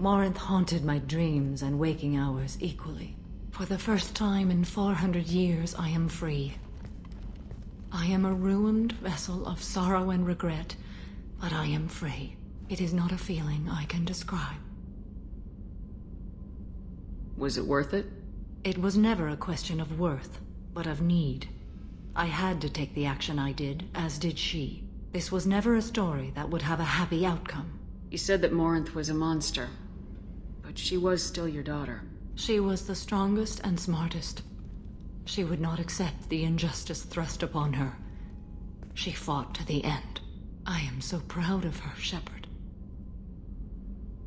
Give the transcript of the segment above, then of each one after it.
Morinth haunted my dreams and waking hours equally. For the first time in 400 years, I am free. I am a ruined vessel of sorrow and regret, but I am free. It is not a feeling I can describe. Was it worth it? It was never a question of worth, but of need. I had to take the action I did, as did she. This was never a story that would have a happy outcome. You said that Morinth was a monster, but she was still your daughter. She was the strongest and smartest. She would not accept the injustice thrust upon her. She fought to the end. I am so proud of her, Shepard.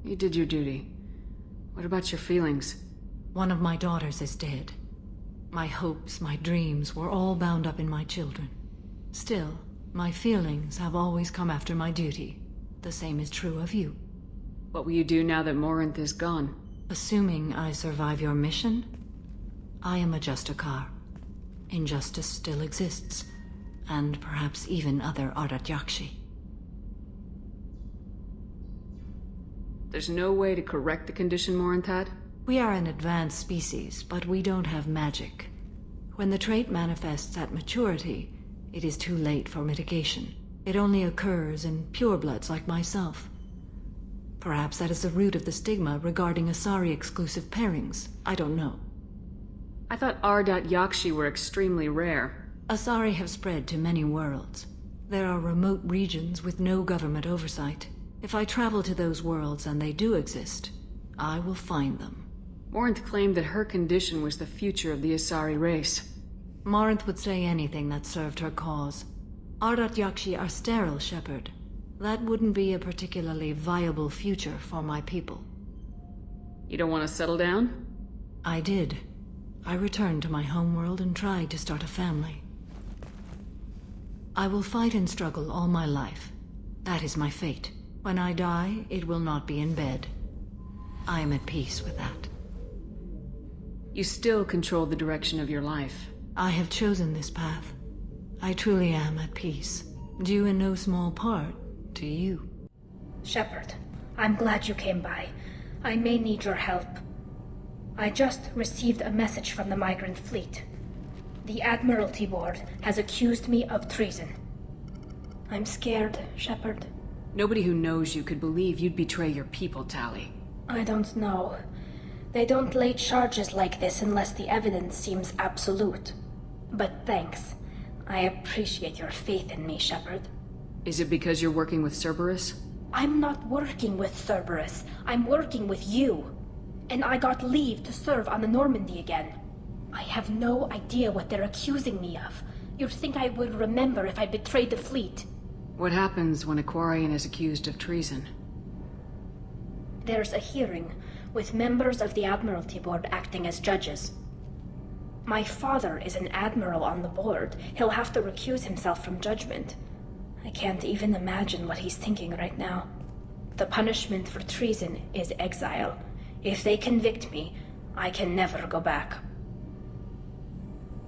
You did your duty. What about your feelings? One of my daughters is dead. My hopes, my dreams were all bound up in my children. Still, my feelings have always come after my duty. The same is true of you. What will you do now that Morinth is gone? Assuming I survive your mission, I am a Justicar. Injustice still exists, and perhaps even other Ardat-Yakshi. There's no way to correct the condition Morinth had? We are an advanced species, but we don't have magic. When the trait manifests at maturity, it is too late for mitigation. It only occurs in purebloods like myself. Perhaps that is the root of the stigma regarding Asari-exclusive pairings. I don't know. I thought Ardat-Yakshi were extremely rare. Asari have spread to many worlds. There are remote regions with no government oversight. If I travel to those worlds, and they do exist, I will find them. Morinth claimed that her condition was the future of the Asari race. Morinth would say anything that served her cause. Ardat-Yakshi are sterile, Shepard. That wouldn't be a particularly viable future for my people. You don't want to settle down? I did. I returned to my homeworld and tried to start a family. I will fight and struggle all my life. That is my fate. When I die, it will not be in bed. I am at peace with that. You still control the direction of your life. I have chosen this path. I truly am at peace, due in no small part to you. Shepard, I'm glad you came by. I may need your help. I just received a message from the migrant fleet. The Admiralty Board has accused me of treason. I'm scared, Shepard. Nobody who knows you could believe you'd betray your people, Tali. I don't know. They don't lay charges like this unless the evidence seems absolute. But thanks. I appreciate your faith in me, Shepard. Is it because you're working with Cerberus? I'm not working with Cerberus. I'm working with you. And I got leave to serve on the Normandy again. I have no idea what they're accusing me of. You'd think I would remember if I betrayed the fleet. What happens when a Quarian is accused of treason? There's a hearing, with members of the Admiralty Board acting as judges. My father is an admiral on the board. He'll have to recuse himself from judgment. I can't even imagine what he's thinking right now. The punishment for treason is exile. If they convict me, I can never go back.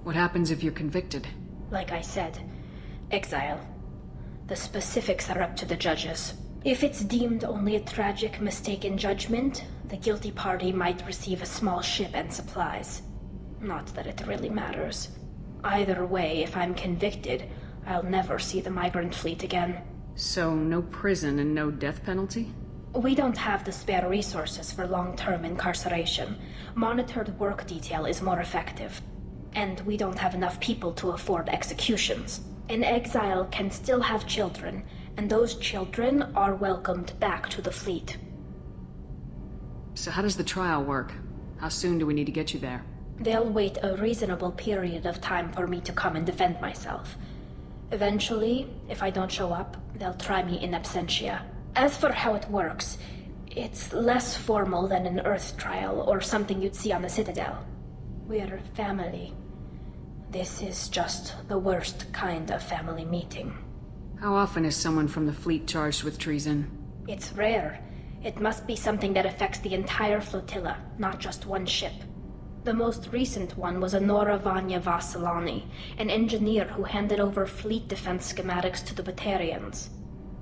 What happens if you're convicted? Like I said, exile. The specifics are up to the judges. If it's deemed only a tragic mistake in judgment, the guilty party might receive a small ship and supplies. Not that it really matters. Either way, if I'm convicted, I'll never see the migrant fleet again. So, no prison and no death penalty? We don't have the spare resources for long-term incarceration. Monitored work detail is more effective. And we don't have enough people to afford executions. An exile can still have children, and those children are welcomed back to the fleet. So how does the trial work? How soon do we need to get you there? They'll wait a reasonable period of time for me to come and defend myself. Eventually, if I don't show up, they'll try me in absentia. As for how it works, it's less formal than an Earth trial or something you'd see on the Citadel. We're family. This is just the worst kind of family meeting. How often is someone from the fleet charged with treason? It's rare. It must be something that affects the entire flotilla, not just one ship. The most recent one was Anora Vanya Vassilani, an engineer who handed over fleet defense schematics to the Batarians.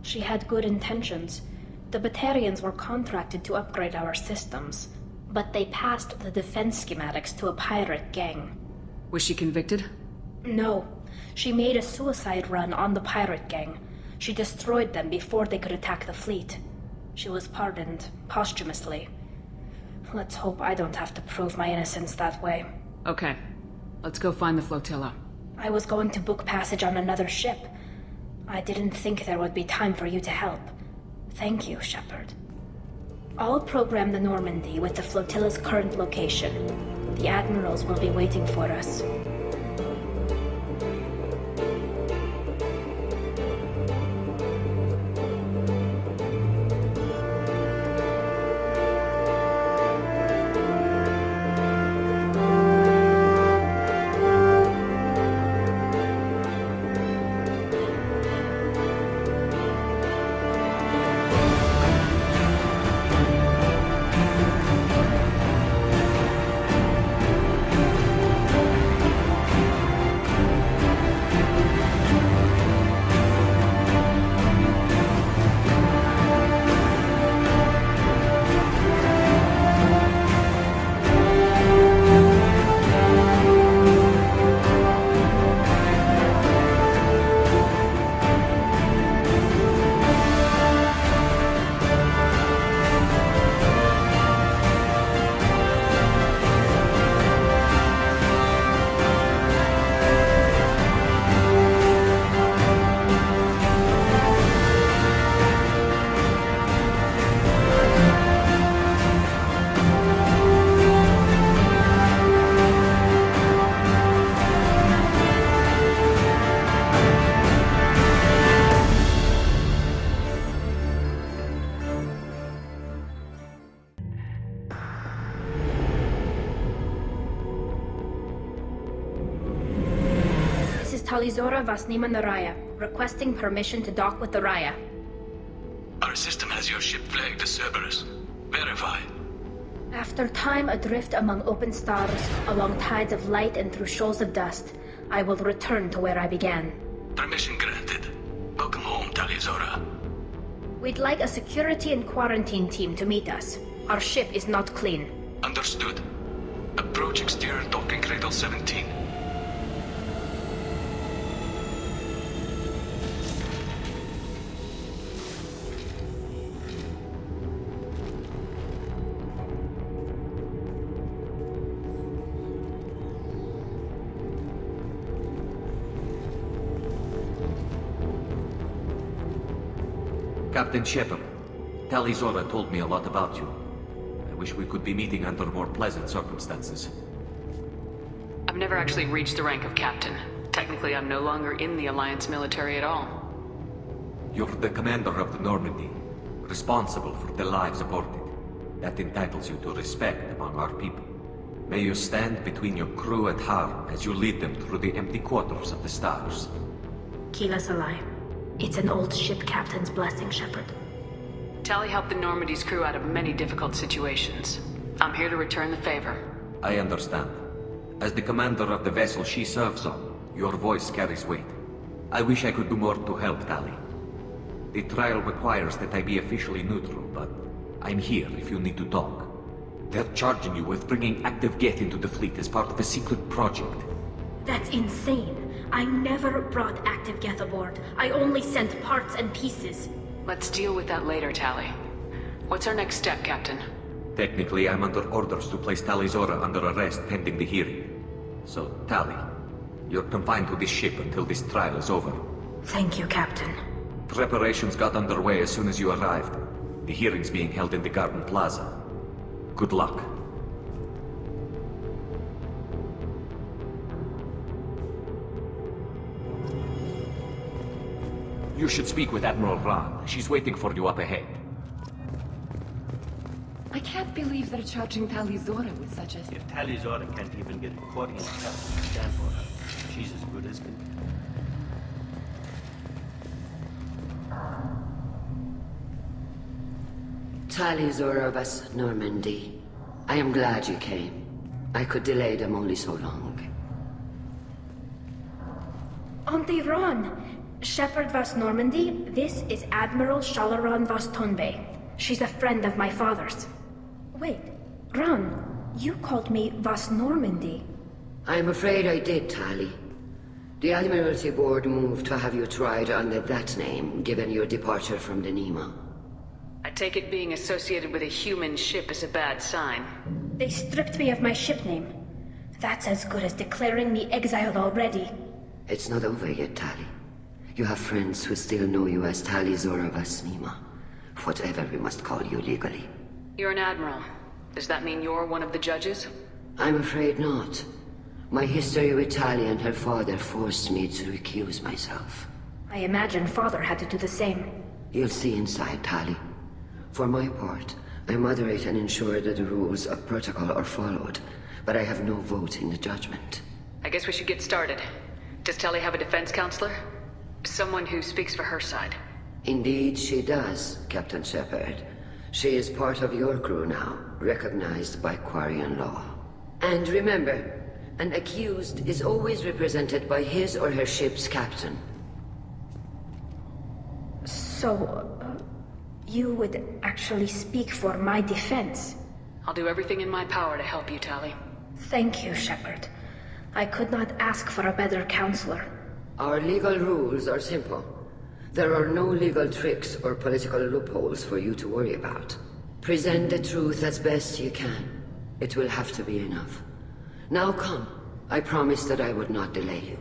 She had good intentions. The Batarians were contracted to upgrade our systems, but they passed the defense schematics to a pirate gang. Was she convicted? No, she made a suicide run on the pirate gang. She destroyed them before they could attack the fleet. She was pardoned posthumously. Let's hope I don't have to prove my innocence that way. Okay. Let's go find the flotilla. I was going to book passage on another ship. I didn't think there would be time for you to help. Thank you, Shepard. I'll program the Normandy with the flotilla's current location. The admirals will be waiting for us. Talizora Vasnima Naraya, requesting permission to dock with the Raya. Our system has your ship flagged as Cerberus. Verify. After time adrift among open stars, along tides of light and through shoals of dust, I will return to where I began. Permission granted. Welcome home, Talizora. We'd like a security and quarantine team to meet us. Our ship is not clean. Understood. Approach exterior docking cradle 17. Captain Shepard, Talizora told me a lot about you. I wish we could be meeting under more pleasant circumstances. I've never actually reached the rank of captain. Technically, I'm no longer in the Alliance military at all. You're the commander of the Normandy, responsible for the lives aborted. That entitles you to respect among our people. May you stand between your crew and harm as you lead them through the empty quarters of the stars. Kila Salai. It's an old ship captain's blessing, Shepard. Tali helped the Normandy's crew out of many difficult situations. I'm here to return the favor. I understand. As the commander of the vessel she serves on, your voice carries weight. I wish I could do more to help, Tali. The trial requires that I be officially neutral, but I'm here if you need to talk. They're charging you with bringing active Geth into the fleet as part of a secret project. That's insane. I never brought active Geth aboard. I only sent parts and pieces. Let's deal with that later, Tali. What's our next step, Captain? Technically, I'm under orders to place Talizora under arrest pending the hearing. So, Tali, you're confined to this ship until this trial is over. Thank you, Captain. Preparations got underway as soon as you arrived. The hearing's being held in the Garden Plaza. Good luck. You should speak with Admiral Ran. She's waiting for you up ahead. I can't believe they're charging Talizora with such a... If Talizora can't even get a Quarian captain to stand for her, she's as good as can. Talizora vas Normandy. I am glad you came. I could delay them only so long. Auntie Ron! Shepard vas Normandy, this is Admiral Shalaran vas Tonbe. She's a friend of my father's. Wait, Ron, you called me Vas Normandy. I'm afraid I did, Tali. The Admiralty Board moved to have you tried under that name, given your departure from the Nima. I take it being associated with a human ship is a bad sign. They stripped me of my ship name. That's as good as declaring me exiled already. It's not over yet, Tali. You have friends who still know you as Tali Zora Vas Nima. Whatever we must call you legally. You're an admiral. Does that mean you're one of the judges? I'm afraid not. My history with Tali and her father forced me to recuse myself. I imagine father had to do the same. You'll see inside, Tali. For my part, I moderate and ensure that the rules of protocol are followed, but I have no vote in the judgment. I guess we should get started. Does Tali have a defense counselor? Someone who speaks for her side. Indeed she does, Captain Shepard. She is part of your crew now, recognized by Quarian law. And remember, an accused is always represented by his or her ship's captain. So, you would actually speak for my defense? I'll do everything in my power to help you, Tali. Thank you, Shepard. I could not ask for a better counselor. Our legal rules are simple. There are no legal tricks or political loopholes for you to worry about. Present the truth as best you can. It will have to be enough. Now come. I promised that I would not delay you.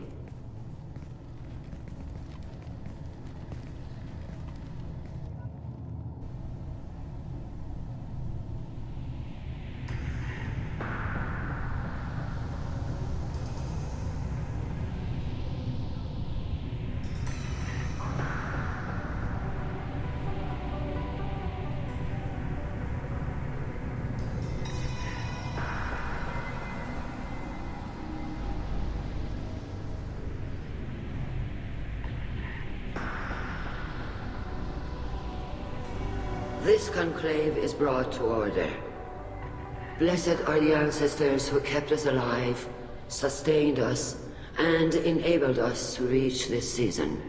This conclave is brought to order. Blessed are the ancestors who kept us alive, sustained us, and enabled us to reach this season.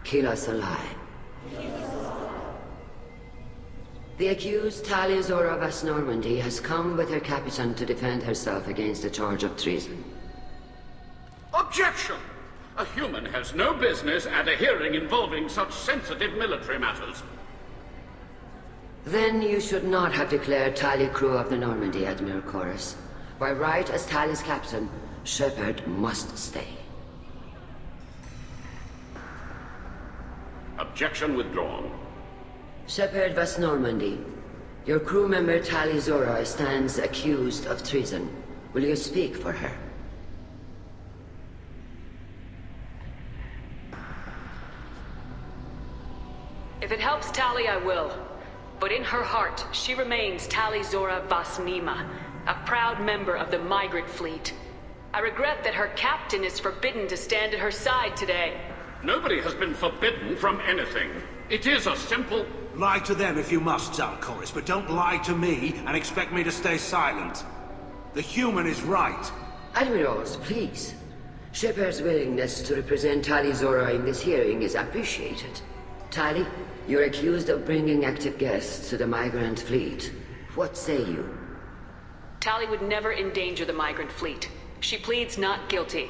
Keep us alive. The accused Tali Zora Vas Normandy has come with her captain to defend herself against a charge of treason. Objection! A human has no business at a hearing involving such sensitive military matters. Then you should not have declared Tali crew of the Normandy, Admiral Chorus. By right as Tali's captain, Shepard must stay. Objection withdrawn. Shepard Vas Normandy, your crew member Tali Zora stands accused of treason. Will you speak for her? If it helps Tali, I will. But in her heart, she remains Tali Zora Vas Nima, a proud member of the migrant fleet. I regret that her captain is forbidden to stand at her side today. Nobody has been forbidden from anything. It is a simple... Lie to them if you must, Zalcoris, but don't lie to me and expect me to stay silent. The human is right. Admirals, please. Shepard's willingness to represent Tali Zora in this hearing is appreciated. Tali, you're accused of bringing active guests to the migrant fleet. What say you? Tali would never endanger the migrant fleet. She pleads not guilty.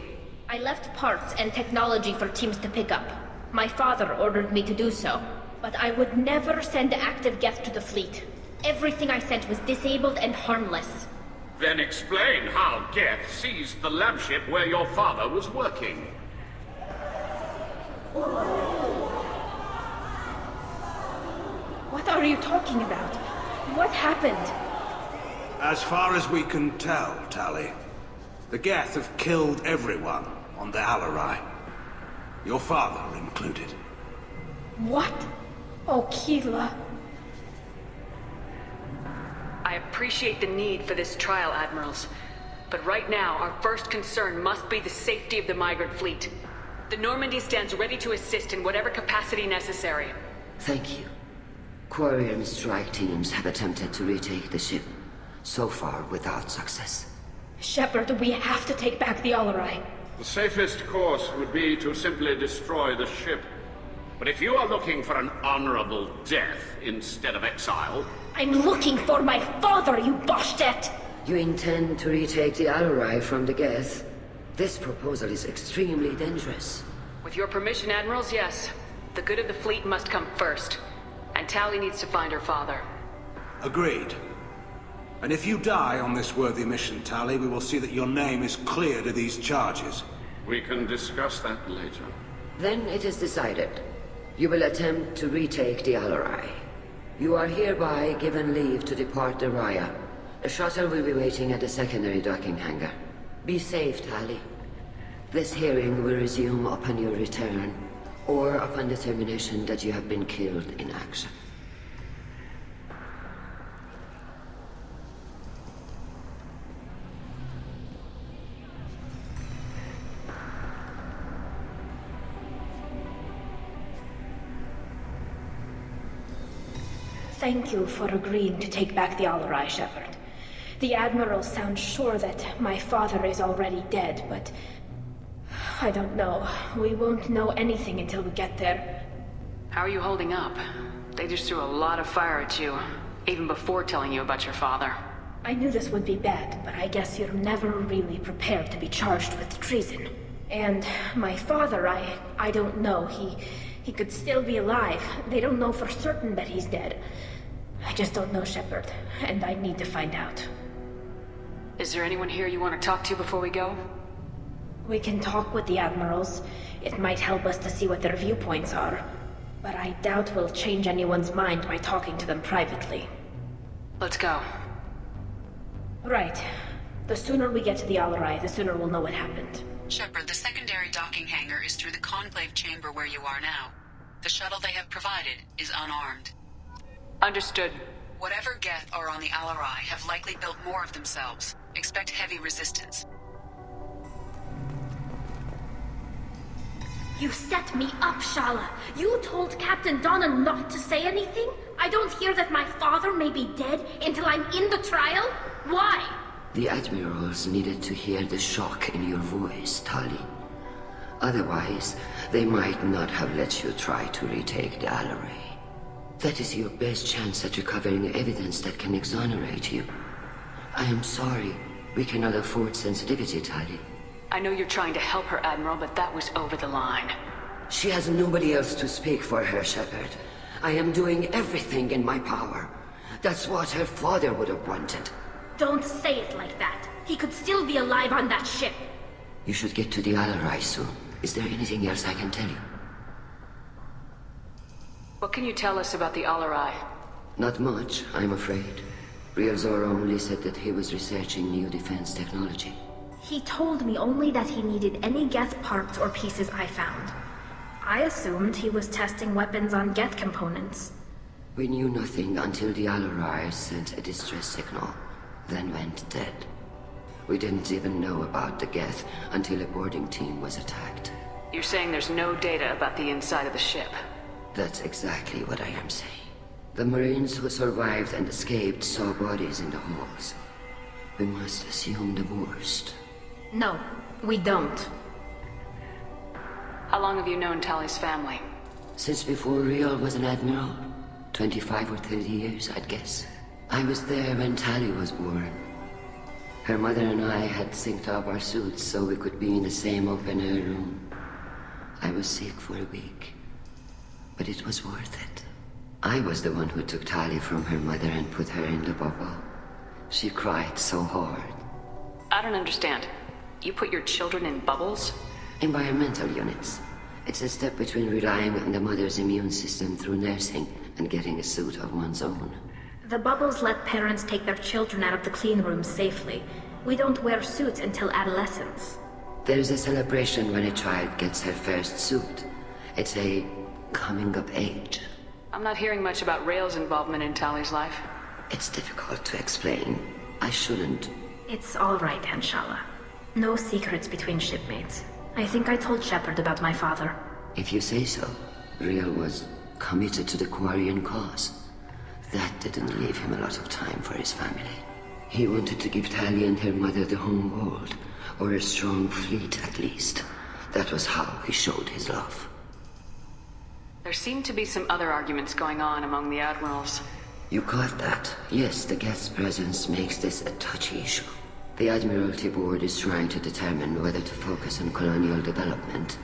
I left parts and technology for teams to pick up. My father ordered me to do so. But I would never send active guests to the fleet. Everything I sent was disabled and harmless. Then explain how Geth seized the lab ship where your father was working. What are you talking about? What happened? As far as we can tell, Tali, the Geth have killed everyone on the Alarai. Your father included. What? Oh, Keela. I appreciate the need for this trial, Admirals. But right now, our first concern must be the safety of the migrant fleet. The Normandy stands ready to assist in whatever capacity necessary. Thank you. Quarian strike teams have attempted to retake the ship, so far without success. Shepard, we have to take back the Alarai. The safest course would be to simply destroy the ship. But if you are looking for an honorable death instead of exile... I'm looking for my father, you Boshtet! You intend to retake the Alarai from the Geth? This proposal is extremely dangerous. With your permission, Admirals, yes. The good of the fleet must come first. And Tali needs to find her father. Agreed. And if you die on this worthy mission, Tali, we will see that your name is cleared of these charges. We can discuss that later. Then it is decided. You will attempt to retake the Alarai. You are hereby given leave to depart the Raya. A shuttle will be waiting at the secondary docking hangar. Be safe, Tali. This hearing will resume upon your return, or upon determination that you have been killed in action. Thank you for agreeing to take back the Alarai, Shepard. The Admiral sounds sure that my father is already dead, but... I don't know. We won't know anything until we get there. How are you holding up? They just threw a lot of fire at you, even before telling you about your father. I knew this would be bad, but I guess you're never really prepared to be charged with treason. And my father, I don't know. He could still be alive. They don't know for certain that he's dead. I just don't know, Shepard, and I need to find out. Is there anyone here you want to talk to before we go? We can talk with the Admirals. It might help us to see what their viewpoints are. But I doubt we'll change anyone's mind by talking to them privately. Let's go. Right. The sooner we get to the Alarai, the sooner we'll know what happened. Shepard, the secondary docking hangar is through the Conclave chamber where you are now. The shuttle they have provided is unarmed. Understood. Whatever Geth are on the Alarai have likely built more of themselves. Expect heavy resistance. You set me up, Shala. You told Captain Donna not to say anything? I don't hear that my father may be dead until I'm in the trial? Why? The Admirals needed to hear the shock in your voice, Tali. Otherwise, they might not have let you try to retake the Alarai. That is your best chance at recovering evidence that can exonerate you. I am sorry. We cannot afford sensitivity, Tali. I know you're trying to help her, Admiral, but that was over the line. She has nobody else to speak for her, Shepard. I am doing everything in my power. That's what her father would have wanted. Don't say it like that. He could still be alive on that ship. You should get to the Alarai soon. Is there anything else I can tell you? What can you tell us about the Alarai? Not much, I'm afraid. Real Zora only said that he was researching new defense technology. He told me only that he needed any Geth parts or pieces I found. I assumed he was testing weapons on Geth components. We knew nothing until the Alarai sent a distress signal, then went dead. We didn't even know about the Geth until a boarding team was attacked. You're saying there's no data about the inside of the ship? That's exactly what I am saying. The Marines who survived and escaped saw bodies in the halls. We must assume the worst. No, we don't. How long have you known Tali's family? Since before Real was an admiral. 25 or 30 years, I'd guess. I was there when Tali was born. Her mother and I had synced up our suits so we could be in the same open-air room. I was sick for a week, but it was worth it. I was the one who took Tali from her mother and put her in the bubble. She cried so hard. I don't understand. You put your children in bubbles? Environmental units. It's a step between relying on the mother's immune system through nursing and getting a suit of one's own. The bubbles let parents take their children out of the clean rooms safely. We don't wear suits until adolescence. There's a celebration when a child gets her first suit. It's a coming of age. I'm not hearing much about Rail's involvement in Tali's life. It's difficult to explain. I shouldn't. It's all right, Anshala. No secrets between shipmates. I think I told Shepard about my father. If you say so. Real was committed to the Quarian cause. That didn't leave him a lot of time for his family. He wanted to give Tali and her mother the home world, or a strong fleet at least. That was how he showed his love. There's There seem to be some other arguments going on among the admirals. You caught that? Yes, the guest's presence makes this a touchy issue. The Admiralty Board is trying to determine whether to focus on colonial development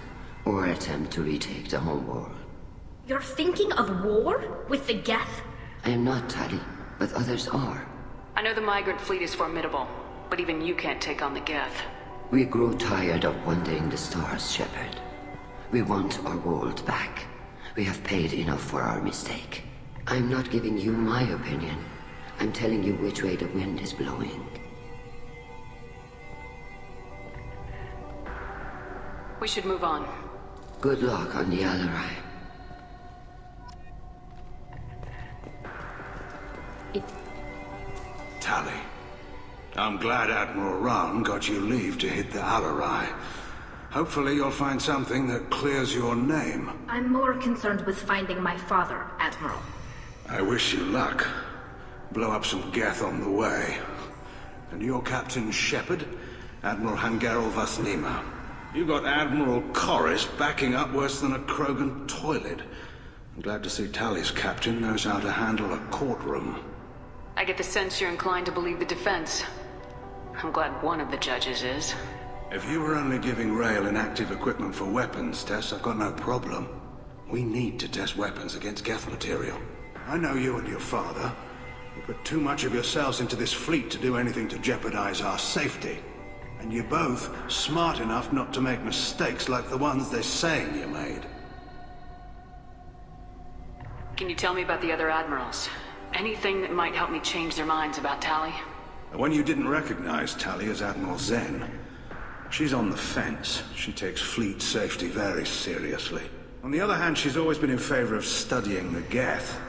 or attempt to retake the homeworld. You're thinking of war? With the Geth? I am not, Tali, but others are. I know the migrant fleet is formidable, but even you can't take on the Geth. We grow tired of wandering the stars, Shepard. We want our world back. We have paid enough for our mistake. I'm not giving you my opinion. I'm telling you which way the wind is blowing. We should move on. Good luck on the Alarai. Tali, I'm glad Admiral Rahn got you leave to hit the Alarai. Hopefully you'll find something that clears your name. I'm more concerned with finding my father, Admiral. I wish you luck. Blow up some Geth on the way. And your Captain Shepard, Admiral Hangarel Vasnima. You got Admiral Corris backing up worse than a Krogan toilet. I'm glad to see Tali's captain knows how to handle a courtroom. I get the sense you're inclined to believe the defense. I'm glad one of the judges is. If you were only giving Rail inactive equipment for weapons tests, I've got no problem. We need to test weapons against Geth material. I know you and your father. You put too much of yourselves into this fleet to do anything to jeopardize our safety. And you're both smart enough not to make mistakes like the ones they're saying you made. Can you tell me about the other admirals? Anything that might help me change their minds about Tali? When you didn't recognize Tali as Admiral Zen, she's on the fence. She takes fleet safety very seriously. On the other hand, she's always been in favor of studying the Geth.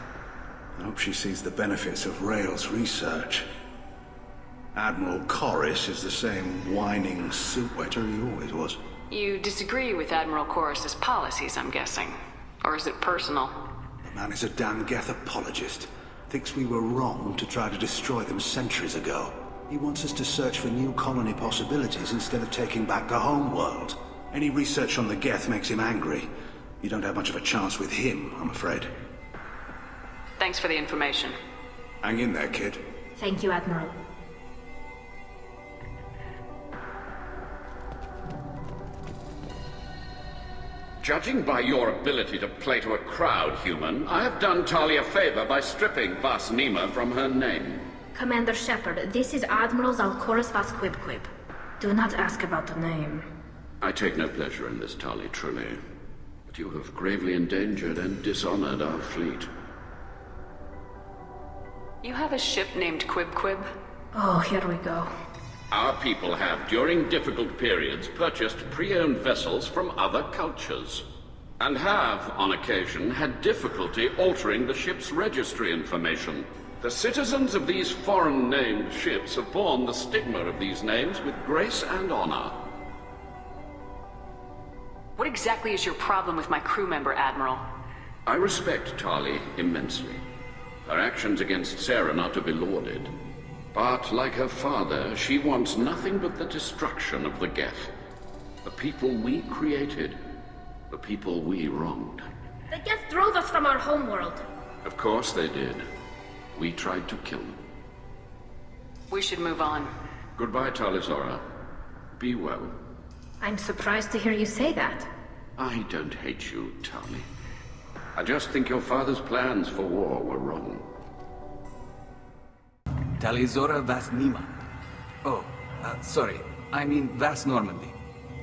I hope she sees the benefits of Rail's research. Admiral Corris is the same whining soup-wetter he always was. You disagree with Admiral Corris's policies, I'm guessing. Or is it personal? The man is a damn Geth apologist. Thinks we were wrong to try to destroy them centuries ago. He wants us to search for new colony possibilities instead of taking back the home world. Any research on the Geth makes him angry. You don't have much of a chance with him, I'm afraid. Thanks for the information. Hang in there, kid. Thank you, Admiral. Judging by your ability to play to a crowd, human, I have done Tali a favor by stripping Vasnima from her name. Commander Shepard, this is Admiral Zalkoris Vasquibquib. Do not ask about the name. I take no pleasure in this, Tali, truly. But you have gravely endangered and dishonored our fleet. You have a ship named Quib? Oh, here we go. Our people have, during difficult periods, purchased pre-owned vessels from other cultures, and have, on occasion, had difficulty altering the ship's registry information. The citizens of these foreign-named ships have borne the stigma of these names with grace and honor. What exactly is your problem with my crew member, Admiral? I respect Tali immensely. Her actions against Sarah are not to be lauded. But, like her father, she wants nothing but the destruction of the Geth. The people we created. The people we wronged. The Geth drove us from our homeworld. Of course they did. We tried to kill them. We should move on. Goodbye, Talizora. Be well. I'm surprised to hear you say that. I don't hate you, Tali. I just think your father's plans for war were wrong. Talizora Vasnima. Oh, sorry. I mean Vas Normandy.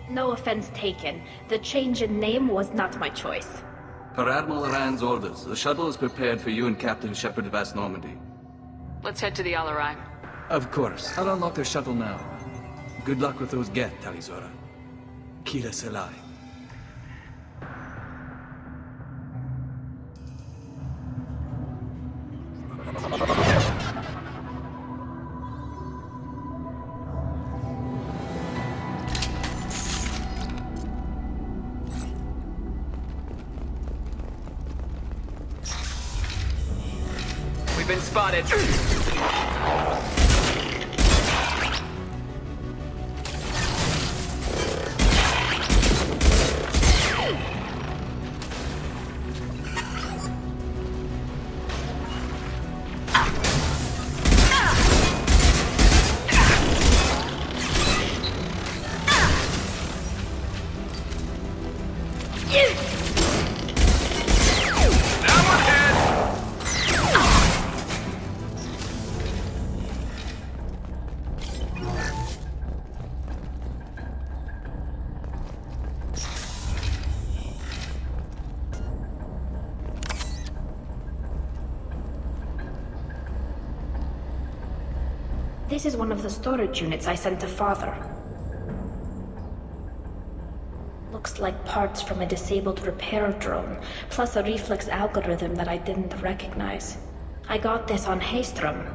No offense taken. The change in name was not my choice. Per Admiral Rand's orders, the shuttle is prepared for you and Captain Shepard Vas Normandy. Let's head to the Alarai. Of course. I'll unlock their shuttle now. Good luck with those Geth, Talizora. Kila Selai. We've been spotted. This is one of the storage units I sent to Father. Looks like parts from a disabled repair drone, plus a reflex algorithm that I didn't recognize. I got this on Haystrom.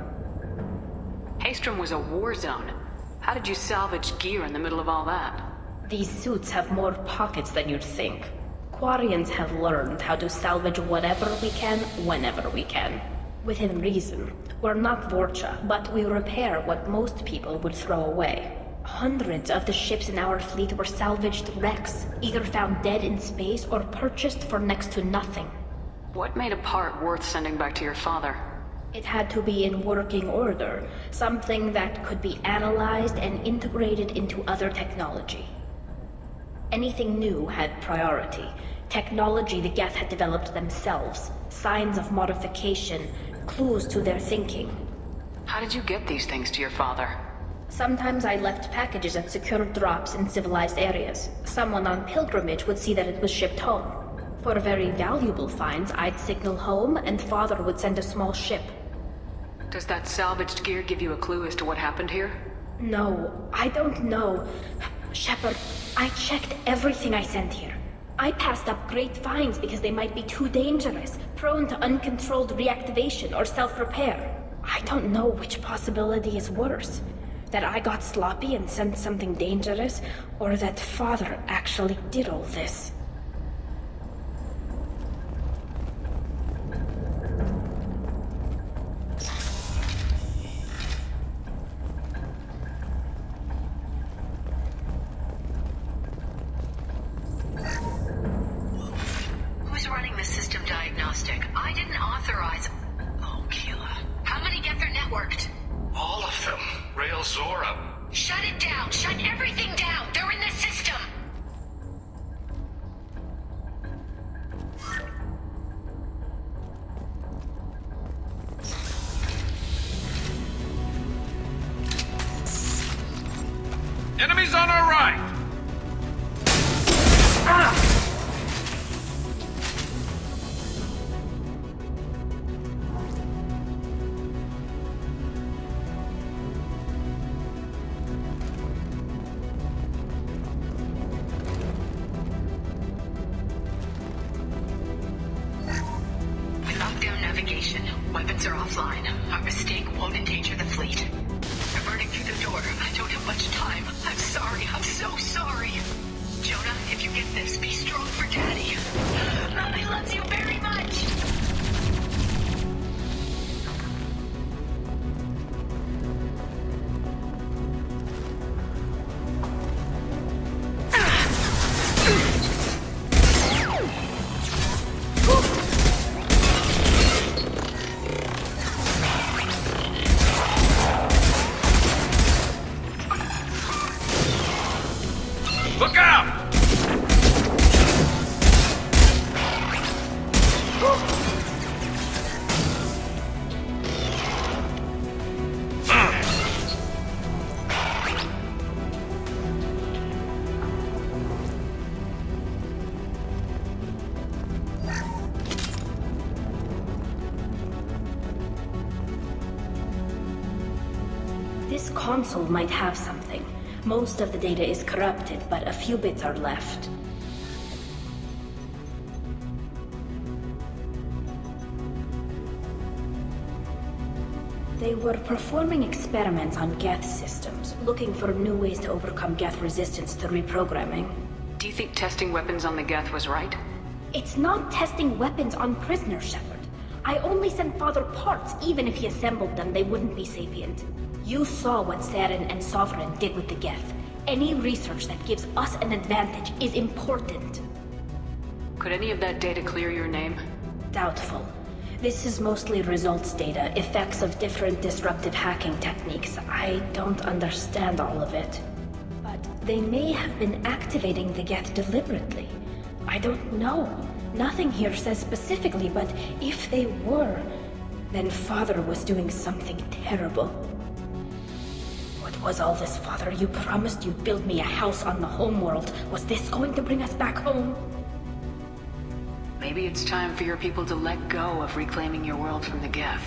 Haystrom was a war zone. How did you salvage gear in the middle of all that? These suits have more pockets than you'd think. Quarians have learned how to salvage whatever we can, whenever we can. Within reason. We're not Vorcha, but we repair what most people would throw away. Hundreds of the ships in our fleet were salvaged wrecks, either found dead in space or purchased for next to nothing. What made a part worth sending back to your father? It had to be in working order, something that could be analyzed and integrated into other technology. Anything new had priority. Technology the Geth had developed themselves, signs of modification, clues to their thinking. How did you get these things to your father? Sometimes I left packages at secure drops in civilized areas. Someone on pilgrimage would see that it was shipped home. For very valuable finds, I'd signal home, and Father would send a small ship. Does that salvaged gear give you a clue as to what happened here? No, I don't know. Shepard, I checked everything I sent here. I passed up great finds because they might be too dangerous, prone to uncontrolled reactivation or self-repair. I don't know which possibility is worse. That I got sloppy and sent something dangerous, or that Father actually did all this. Who's running the system diagnostic? I didn't authorize... Oh, Keela. How many Geth are networked? All of them. Rail Zora. Shut it down! Shut everything down! They're in the system! Enemies on our right! We locked down navigation. Weapons are offline. Our mistake won't endanger the fleet. They're burning through the door. I don't have much time. I'm sorry. I'm so sorry. Jonah, if you get this, be strong for Daddy. I love you very much. Look out! This console might have something. Most of the data is corrupted, but a few bits are left. They were performing experiments on Geth systems, looking for new ways to overcome Geth resistance to reprogramming. Do you think testing weapons on the Geth was right? It's not testing weapons on prisoners, Shepard. I only sent Father parts. Even if he assembled them, they wouldn't be sapient. You saw what Saren and Sovereign did with the Geth. Any research that gives us an advantage is important. Could any of that data clear your name? Doubtful. This is mostly results data, effects of different disruptive hacking techniques. I don't understand all of it. But they may have been activating the Geth deliberately. I don't know. Nothing here says specifically, but if they were, then Father was doing something terrible. What was all this, Father? You promised you'd build me a house on the homeworld. Was this going to bring us back home? Maybe it's time for your people to let go of reclaiming your world from the Geth.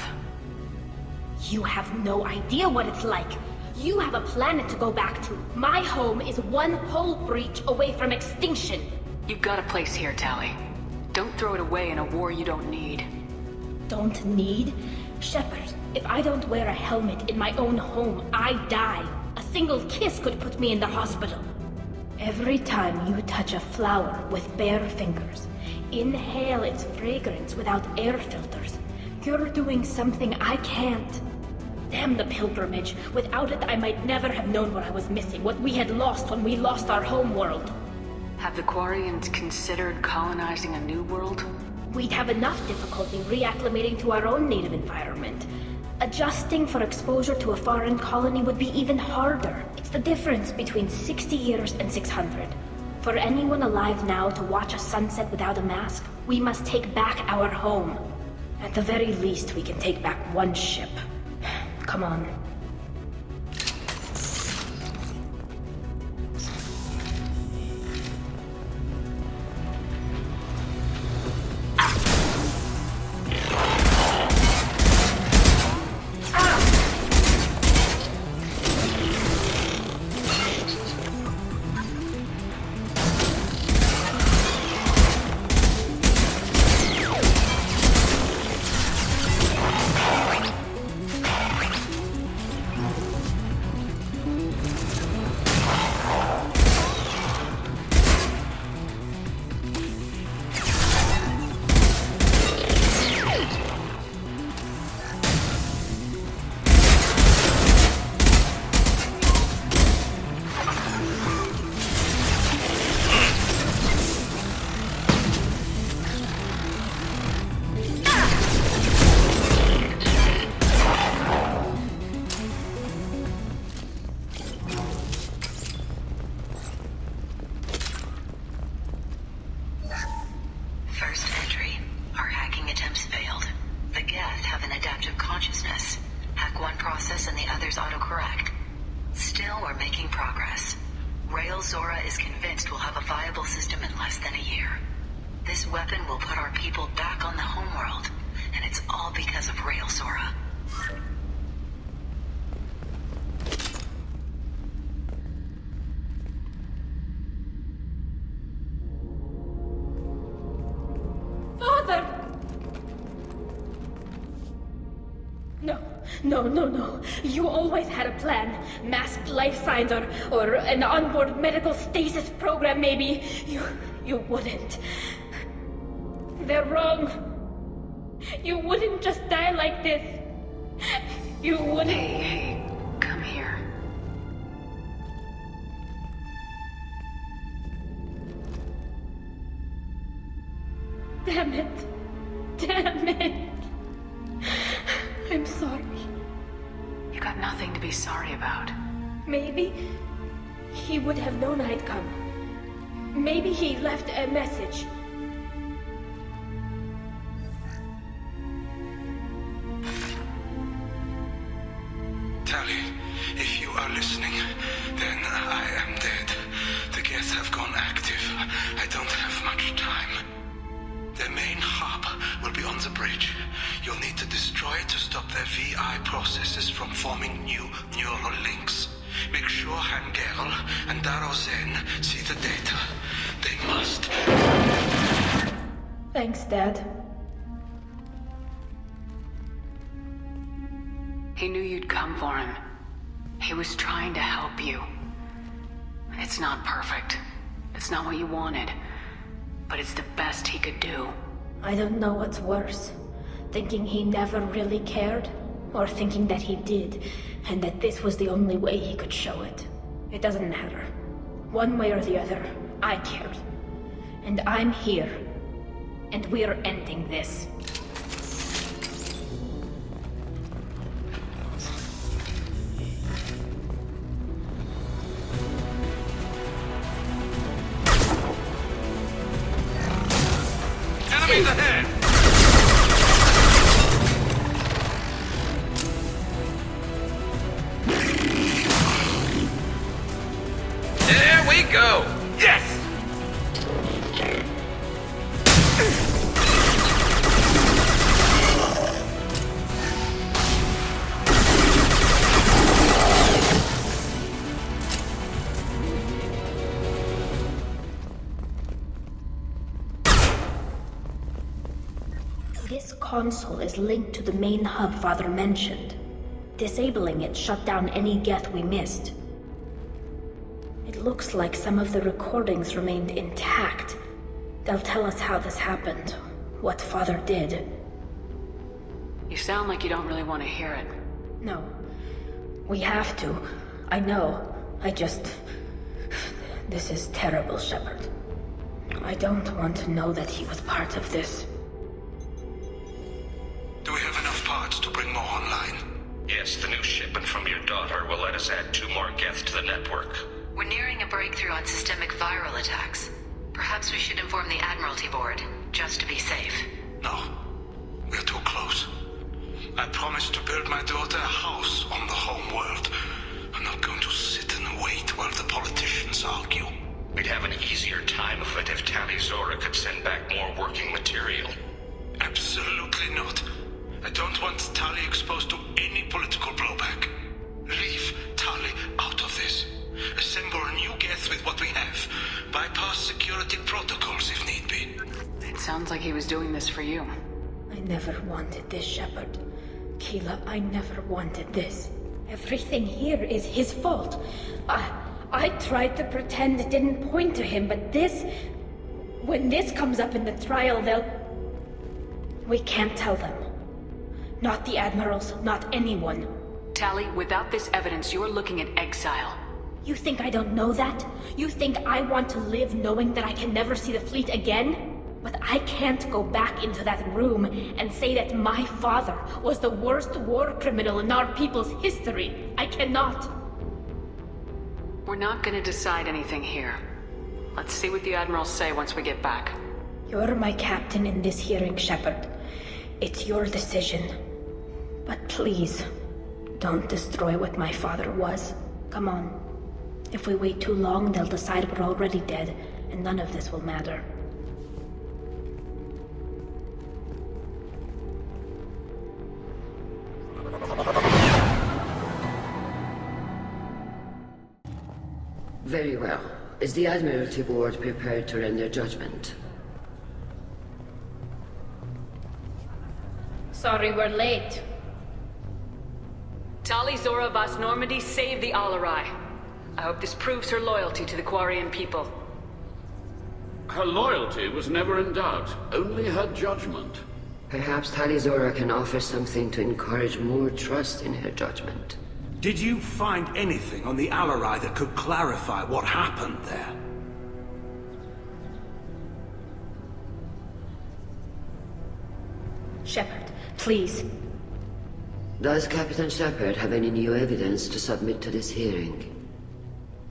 You have no idea what it's like. You have a planet to go back to. My home is one hull breach away from extinction. You've got a place here, Tali. Don't throw it away in a war you don't need. Don't need? Shepard, if I don't wear a helmet in my own home, I die. A single kiss could put me in the hospital. Every time you touch a flower with bare fingers, inhale its fragrance without air filters, you're doing something I can't. Damn the pilgrimage. Without it, I might never have known what I was missing, what we had lost when we lost our homeworld. Have the Quarians considered colonizing a new world? We'd have enough difficulty reacclimating to our own native environment. Adjusting for exposure to a foreign colony would be even harder. It's the difference between 60 years and 600. For anyone alive now to watch a sunset without a mask, we must take back our home. At the very least, we can take back one ship. Come on. No. You always had a plan. Masked life signs or an onboard medical stasis program, maybe. You wouldn't. They're wrong. You wouldn't just die like this. You wouldn't. Hey, come here. Damn it. I'm sorry. You got nothing to be sorry about. Maybe he would have known I'd come. Maybe he left a message. Tali, if you are listening, then I am dead. The Geth have gone active. I don't have much time. Their main hub will be on the bridge. You'll need to destroy it to stop their VI processes from forming new neural links. Make sure Hangerl and Daro Zen see the data. They must. Thanks, Dad. He knew you'd come for him. He was trying to help you. It's not perfect. It's not what you wanted. But it's the best he could do. I don't know what's worse. Thinking he never really cared, or thinking that he did, and that this was the only way he could show it. It doesn't matter. One way or the other, I cared. And I'm here. And we're ending this. go! Yes! This console is linked to the main hub Father mentioned. Disabling it shut down any geth we missed. It looks like some of the recordings remained intact. They'll tell us how this happened, what Father did. You sound like you don't really want to hear it. No. We have to. I know. This is terrible, Shepard. I don't want to know that he was part of this. Do we have enough parts to bring more online? Yes, the new shipment from your daughter will let us add 2 more geth to the network. We're nearing a breakthrough on systemic viral attacks. Perhaps we should inform the Admiralty Board, just to be safe. No. We're too close. I promised to build my daughter a house on the home world. I'm not going to sit and wait while the politicians argue. We'd have an easier time of it if Tali Zora could send back more working material. Absolutely not. I don't want Tali exposed to any political blowback. Leave Tali out of this. Assemble a new geth with what we have. Bypass security protocols if need be. It sounds like he was doing this for you. I never wanted this, Shepard. Keela, I never wanted this. Everything here is his fault. I tried to pretend it didn't point to him, but this... When this comes up in the trial, we can't tell them. Not the admirals, not anyone. Tali, without this evidence, you're looking at exile. You think I don't know that? You think I want to live knowing that I can never see the fleet again? But I can't go back into that room and say that my father was the worst war criminal in our people's history. I cannot. We're not gonna decide anything here. Let's see what the admirals say once we get back. You're my captain in this hearing, Shepard. It's your decision. But please, don't destroy what my father was. Come on. If we wait too long, they'll decide we're already dead, and none of this will matter. Very well. Is the Admiralty Board prepared to render judgment? Sorry we're late. Tali Zora Vas Normandy saved the Alarai. I hope this proves her loyalty to the Quarian people. Her loyalty was never in doubt, only her judgment. Perhaps Tali Zora can offer something to encourage more trust in her judgment. Did you find anything on the Alarai that could clarify what happened there? Shepard, please. Does Captain Shepard have any new evidence to submit to this hearing?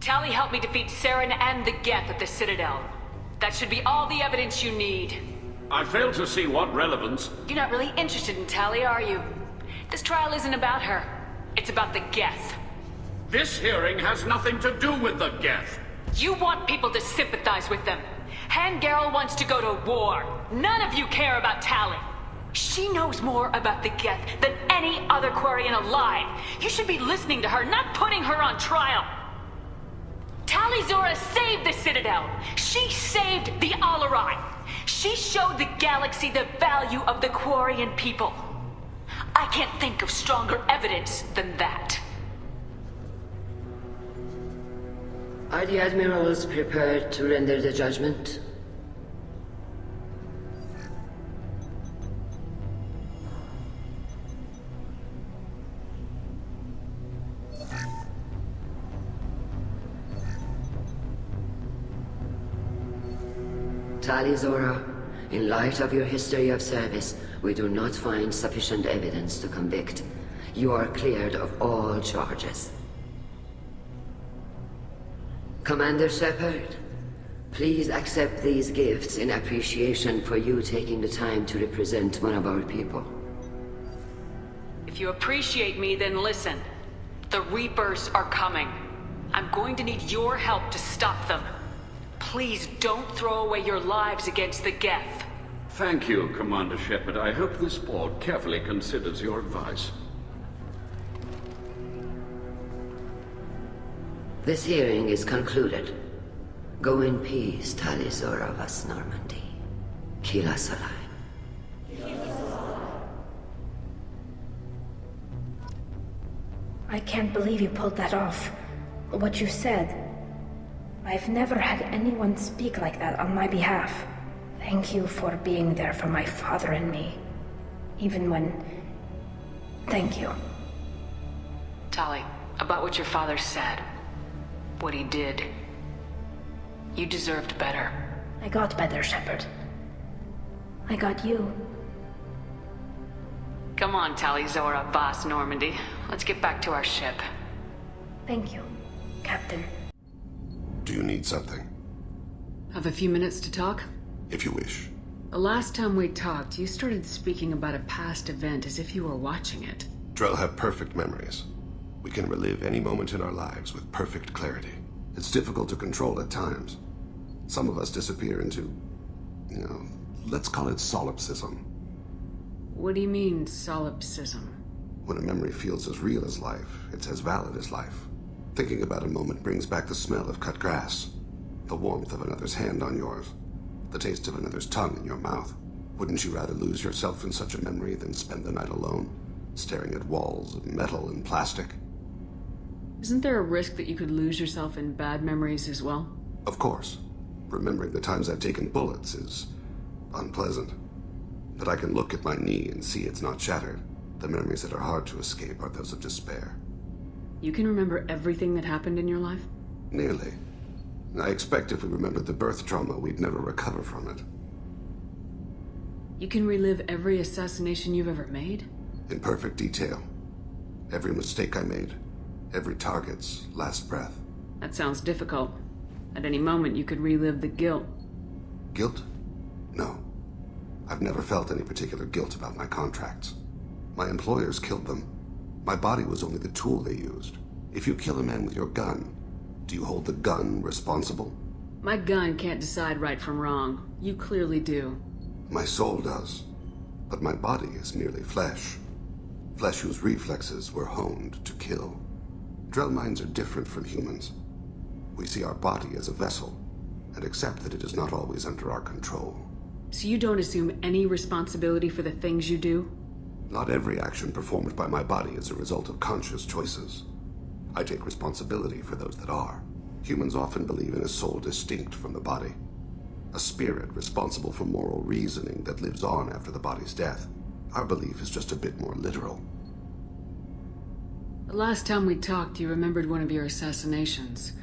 Tali helped me defeat Saren and the Geth at the Citadel. That should be all the evidence you need. I fail to see what relevance... You're not really interested in Tali, are you? This trial isn't about her. It's about the Geth. This hearing has nothing to do with the Geth. You want people to sympathize with them. Hangarel wants to go to war. None of you care about Tali. She knows more about the Geth than any other Quarian alive. You should be listening to her, not putting her on trial. Tali Zora saved the Citadel. She saved the Alarai. She showed the galaxy the value of the Quarian people. I can't think of stronger evidence than that. Are the admirals prepared to render the judgment? Tali Zora, in light of your history of service, we do not find sufficient evidence to convict. You are cleared of all charges. Commander Shepard, please accept these gifts in appreciation for you taking the time to represent one of our people. If you appreciate me, then listen. The Reapers are coming. I'm going to need your help to stop them. Please don't throw away your lives against the Geth. Thank you, Commander Shepard. I hope this board carefully considers your advice. This hearing is concluded. Go in peace, Tali Zora Vas Normandy. Kila Salai. I can't believe you pulled that off. What you said. I've never had anyone speak like that on my behalf. Thank you for being there for my father and me. Even when... Thank you. Tali, about what your father said. What he did. You deserved better. I got better, Shepard. I got you. Come on, Tali Zora Vas Normandy. Let's get back to our ship. Thank you, Captain. Do you need something? Have a few minutes to talk? If you wish. The last time we talked, you started speaking about a past event as if you were watching it. Drell have perfect memories. We can relive any moment in our lives with perfect clarity. It's difficult to control at times. Some of us disappear into, let's call it solipsism. What do you mean, solipsism? When a memory feels as real as life, it's as valid as life. Thinking about a moment brings back the smell of cut grass, the warmth of another's hand on yours, the taste of another's tongue in your mouth. Wouldn't you rather lose yourself in such a memory than spend the night alone, staring at walls of metal and plastic? Isn't there a risk that you could lose yourself in bad memories as well? Of course. Remembering the times I've taken bullets is unpleasant. But I can look at my knee and see it's not shattered. The memories that are hard to escape are those of despair. You can remember everything that happened in your life? Nearly. I expect if we remembered the birth trauma, we'd never recover from it. You can relive every assassination you've ever made? In perfect detail. Every mistake I made. Every target's last breath. That sounds difficult. At any moment, you could relive the guilt. Guilt? No. I've never felt any particular guilt about my contracts. My employers killed them. My body was only the tool they used. If you kill a man with your gun, do you hold the gun responsible? My gun can't decide right from wrong. You clearly do. My soul does. But my body is merely flesh. Flesh whose reflexes were honed to kill. Drell minds are different from humans. We see our body as a vessel, and accept that it is not always under our control. So you don't assume any responsibility for the things you do? Not every action performed by my body is a result of conscious choices. I take responsibility for those that are. Humans often believe in a soul distinct from the body. A spirit responsible for moral reasoning that lives on after the body's death. Our belief is just a bit more literal. The last time we talked, you remembered one of your assassinations.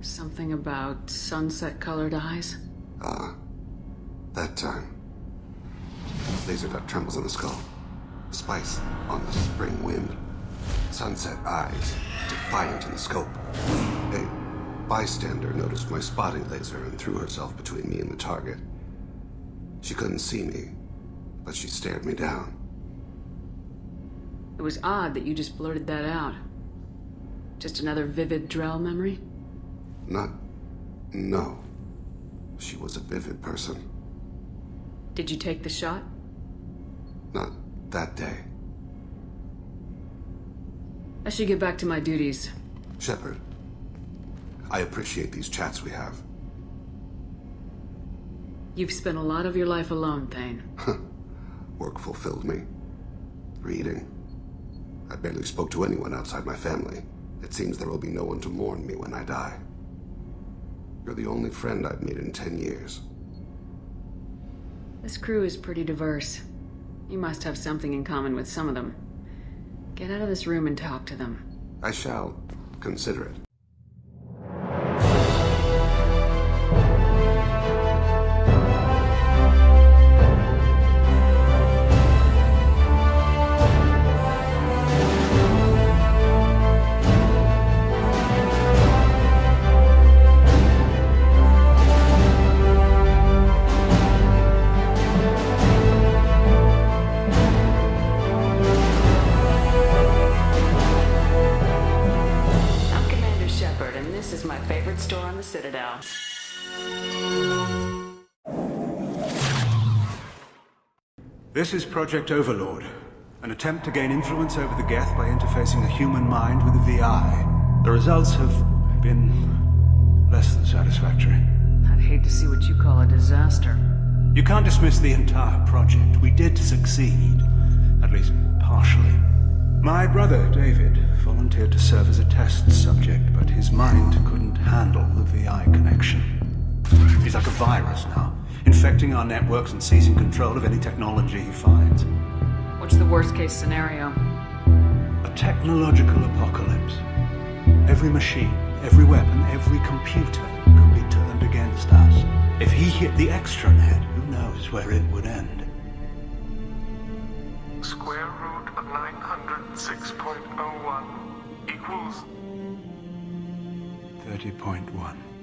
Something about sunset-colored eyes? That time. Laser dot trembles on the skull. Spice on the spring wind. Sunset eyes, defiant in the scope. A bystander noticed my spotting laser and threw herself between me and the target. She couldn't see me, but she stared me down. It was odd that you just blurted that out. Just another vivid Drell memory? No. She was a vivid person. Did you take the shot? Not that day. I should get back to my duties. Shepard, I appreciate these chats we have. You've spent a lot of your life alone, Thane. Work fulfilled me. Reading. I barely spoke to anyone outside my family. It seems there will be no one to mourn me when I die. You're the only friend I've made in 10 years. This crew is pretty diverse. You must have something in common with some of them. Get out of this room and talk to them. I shall consider it. bookstore on the Citadel. This is Project Overlord, an attempt to gain influence over the Geth by interfacing the human mind with the VI. The results have been less than satisfactory. I'd hate to see what you call a disaster. You can't dismiss the entire project. We did succeed, at least partially. My brother, David, volunteered to serve as a test subject, but his mind couldn't handle the VI connection. He's like a virus now, infecting our networks and seizing control of any technology he finds. What's the worst-case scenario? A technological apocalypse. Every machine, every weapon, every computer could be turned against us. If he hit the extranet, who knows where it would end? Square root of 906.01 equals 30.1.